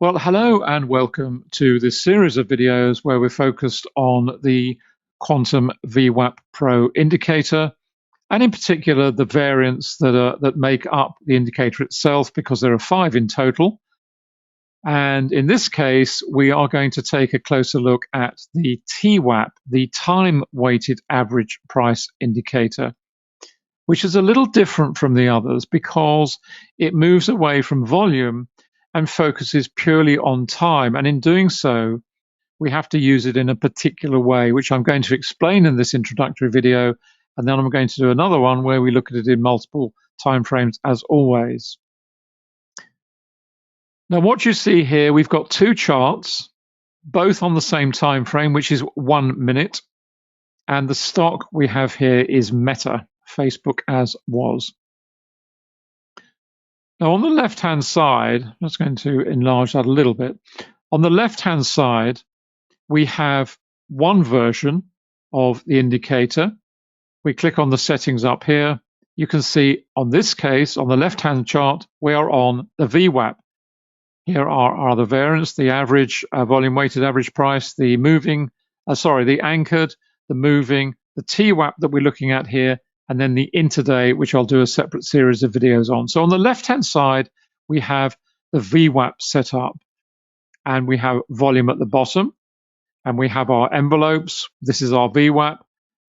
Well, hello and welcome to this series of videos where we're focused on the Quantum VWAP Pro indicator, and in particular the variants that make up the indicator itself, because there are 5 in total. And in this case, we are going to take a closer look at the TWAP, the time-weighted average price indicator, which is a little different from the others because it moves away from volume and focuses purely on time. And in doing so, we have to use it in a particular way, which I'm going to explain in this introductory video. And then I'm going to do another one where we look at it in multiple timeframes as always. Now, what you see here, we've got 2 charts, both on the same time frame, which is 1 minute. And the stock we have here is Meta, Facebook as was. Now, on the left-hand side, I'm just going to enlarge that a little bit. On the left-hand side, we have one version of the indicator. We click on the settings up here. You can see on this case, on the left-hand chart, we are on the VWAP. Here are the variants, the average volume-weighted average price, the moving, the anchored, the moving, the TWAP that we're looking at here, and then the intraday, which I'll do a separate series of videos on. So on the left-hand side, we have the VWAP set up, and we have volume at the bottom, and we have our envelopes. This is our VWAP,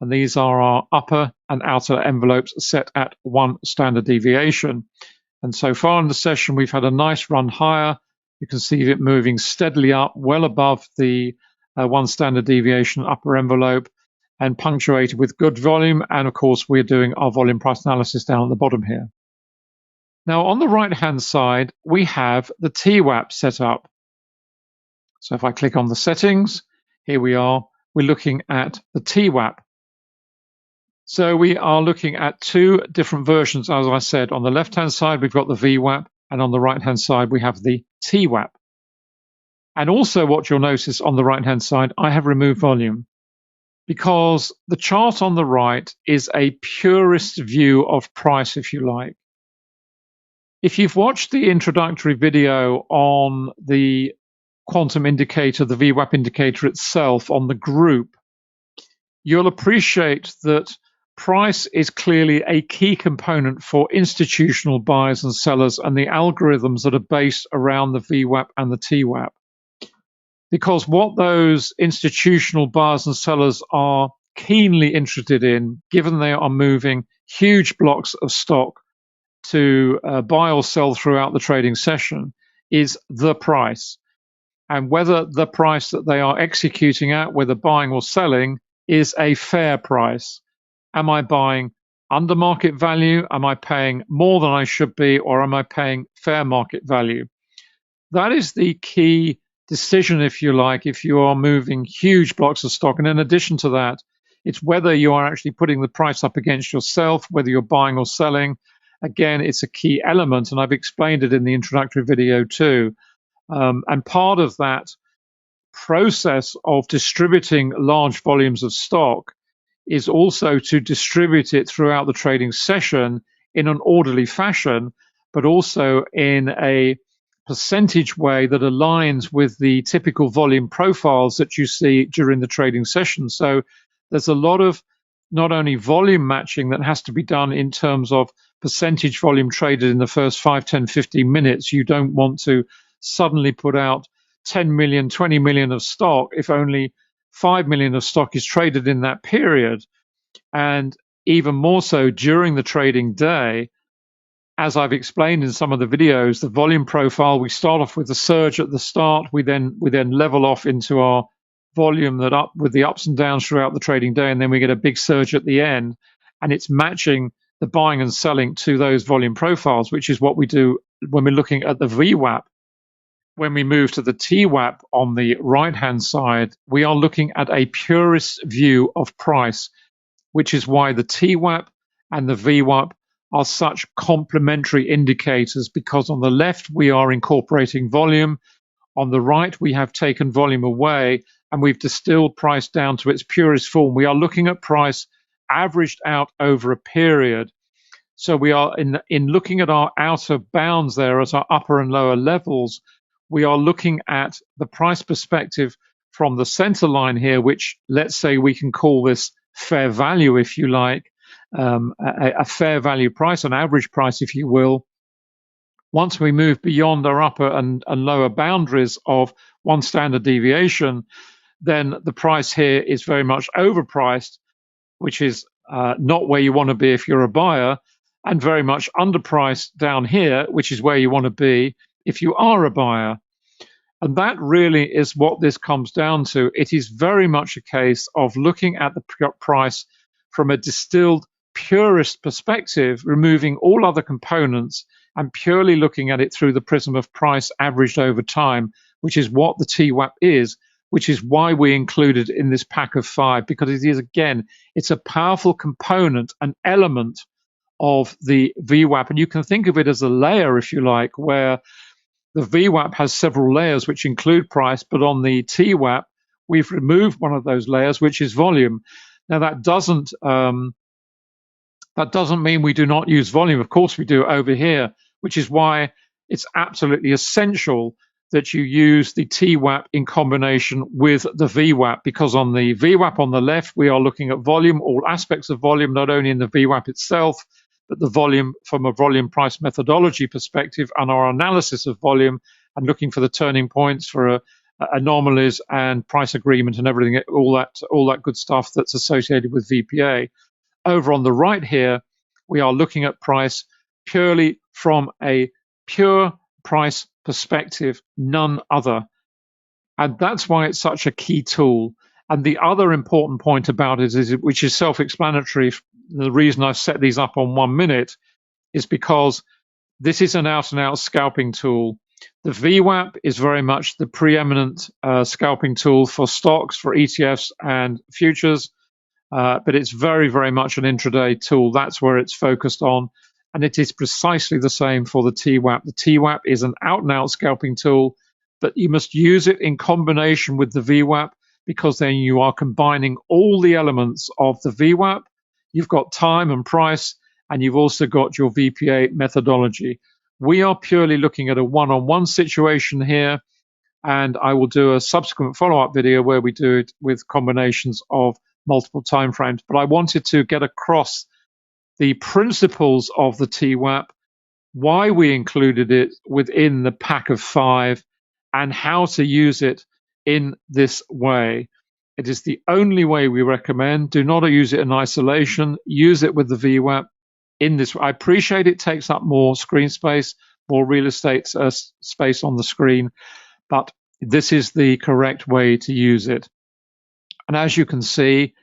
and these are our upper and outer envelopes set at 1 standard deviation. And so far in the session, we've had a nice run higher. You can see it moving steadily up, well above the 1 standard deviation upper envelope, and punctuated with good volume. And of course, we're doing our volume price analysis down at the bottom here. Now, on the right-hand side, we have the TWAP set up. So if I click on the settings, here we are. We're looking at the TWAP. So we are looking at 2 different versions, as I said. On the left-hand side, we've got the VWAP, and on the right-hand side, we have the TWAP. And also what you'll notice on the right-hand side, I have removed volume, because the chart on the right is a purist view of price, if you like. If you've watched the introductory video on the quantum indicator, the VWAP indicator itself on the group, you'll appreciate that price is clearly a key component for institutional buyers and sellers and the algorithms that are based around the VWAP and the TWAP. Because what those institutional buyers and sellers are keenly interested in, given they are moving huge blocks of stock to buy or sell throughout the trading session, is the price. And whether the price that they are executing at, whether buying or selling, is a fair price. Am I buying under market value? Am I paying more than I should be? Or am I paying fair market value? That is the key decision, if you like, if you are moving huge blocks of stock. And in addition to that, it's whether you are actually putting the price up against yourself, whether you're buying or selling. Again, it's a key element, and I've explained it in the introductory video too. And part of that process of distributing large volumes of stock is also to distribute it throughout the trading session in an orderly fashion, but also in a percentage way that aligns with the typical volume profiles that you see during the trading session. So there's a lot of not only volume matching that has to be done in terms of percentage volume traded in the first 5, 10, 15 minutes. You don't want to suddenly put out 10 million, 20 million of stock if only 5 million of stock is traded in that period. And even more so during the trading day, as I've explained in some of the videos, the volume profile, we start off with a surge at the start. We then level off into our volume that up with the ups and downs throughout the trading day, and then we get a big surge at the end. And it's matching the buying and selling to those volume profiles, which is what we do when we're looking at the VWAP. When we move to the TWAP on the right-hand side, we are looking at a purist view of price, which is why the TWAP and the VWAP are such complementary indicators, because on the left, we are incorporating volume. On the right, we have taken volume away, and we've distilled price down to its purest form. We are looking at price averaged out over a period. So we are in looking at our outer bounds there as our upper and lower levels. we are looking at the price perspective from the center line here, which let's say we can call this fair value, if you like, a fair value price, an average price, if you will. Once we move beyond our upper and lower boundaries of one standard deviation, then the price here is very much overpriced, which is not where you want to be if you're a buyer, and very much underpriced down here, which is where you want to be if you are a buyer. And that really is what this comes down to. It is very much a case of looking at the price from a distilled purist perspective, removing all other components and purely looking at it through the prism of price averaged over time, which is what the TWAP is, which is why we included in this pack of 5, because it is, again, it's a powerful component, an element of the VWAP. And you can think of it as a layer, if you like, where the VWAP has several layers which include price, but on the TWAP, we've removed one of those layers, which is volume. Now, that doesn't mean we do not use volume. Of course, we do over here, which is why it's absolutely essential that you use the TWAP in combination with the VWAP, because on the VWAP on the left, we are looking at volume, all aspects of volume, not only in the VWAP itself, but the volume from a volume price methodology perspective and our analysis of volume and looking for the turning points for anomalies and price agreement and everything, all that good stuff that's associated with VPA. Over on the right here, we are looking at price purely from a pure price perspective, none other. And that's why it's such a key tool. And the other important point about it is, which is self-explanatory, the reason I've set these up on 1 minute is because this is an out-and-out scalping tool. The VWAP is very much the preeminent scalping tool for stocks, for ETFs and futures, but it's very, very much an intraday tool. That's where it's focused on. And it is precisely the same for the TWAP. The TWAP is an out-and-out scalping tool, but you must use it in combination with the VWAP, because then you are combining all the elements of the VWAP. You've got time and price, and you've also got your VPA methodology. We are purely looking at a one-on-one situation here, and I will do a subsequent follow-up video where we do it with combinations of multiple timeframes. But I wanted to get across the principles of the TWAP, why we included it within the pack of 5, and how to use it in this way. It is the only way we recommend. Do not use it in isolation. Use it with the VWAP in this. I appreciate it takes up more screen space, more real estate space on the screen, but this is the correct way to use it. And as you can see,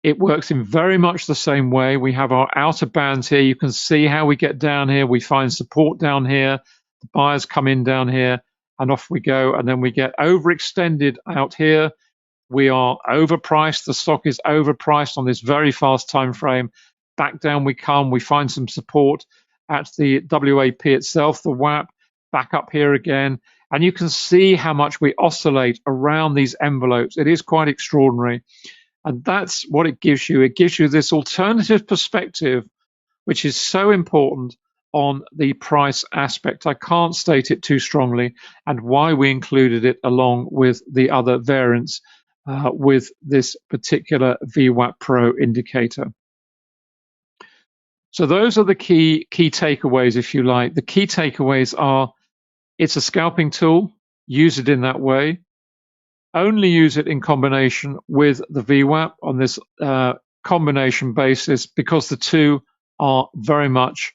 it works in very much the same way. We have our outer bands here. You can see how we get down here. We find support down here. The buyers come in down here, and off we go. And then we get overextended out here. We are overpriced. The stock is overpriced on this very fast time frame. Back down we come. We find some support at the WAP itself, the WAP, back up here again. And you can see how much we oscillate around these envelopes. It is quite extraordinary. And that's what it gives you. It gives you this alternative perspective, which is so important on the price aspect. I can't state it too strongly, and why we included it along with the other variants with this particular VWAP Pro indicator. So those are the key takeaways, if you like. The key takeaways are, it's a scalping tool. Use it in that way. Only use it in combination with the VWAP on this combination basis, because the two are very much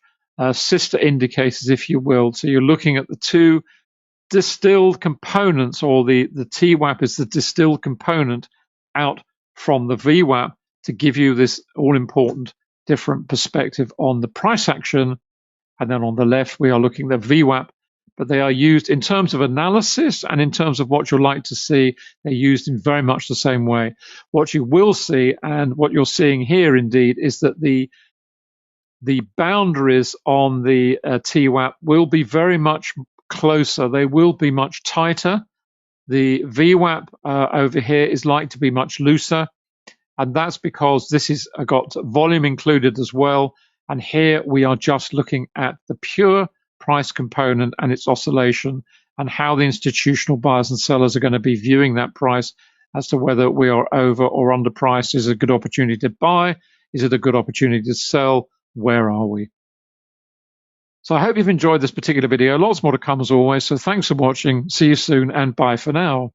sister indicators, if you will. So you're looking at the two distilled components, or the TWAP is the distilled component out from the VWAP to give you this all-important different perspective on the price action. And then on the left, we are looking at the VWAP, but they are used in terms of analysis and in terms of what you'd like to see. They're used in very much the same way. What you will see, and what you're seeing here indeed, is that the boundaries on the TWAP will be very much closer. They will be much tighter. The VWAP over here is like to be much looser, and that's because this has got volume included as well. And here we are just looking at the pure price component and its oscillation, and how the institutional buyers and sellers are going to be viewing that price as to whether we are over or underpriced. Is it a good opportunity to buy? Is it a good opportunity to sell? Where are we? So I hope you've enjoyed this particular video. Lots more to come as always. So thanks for watching. See you soon and bye for now.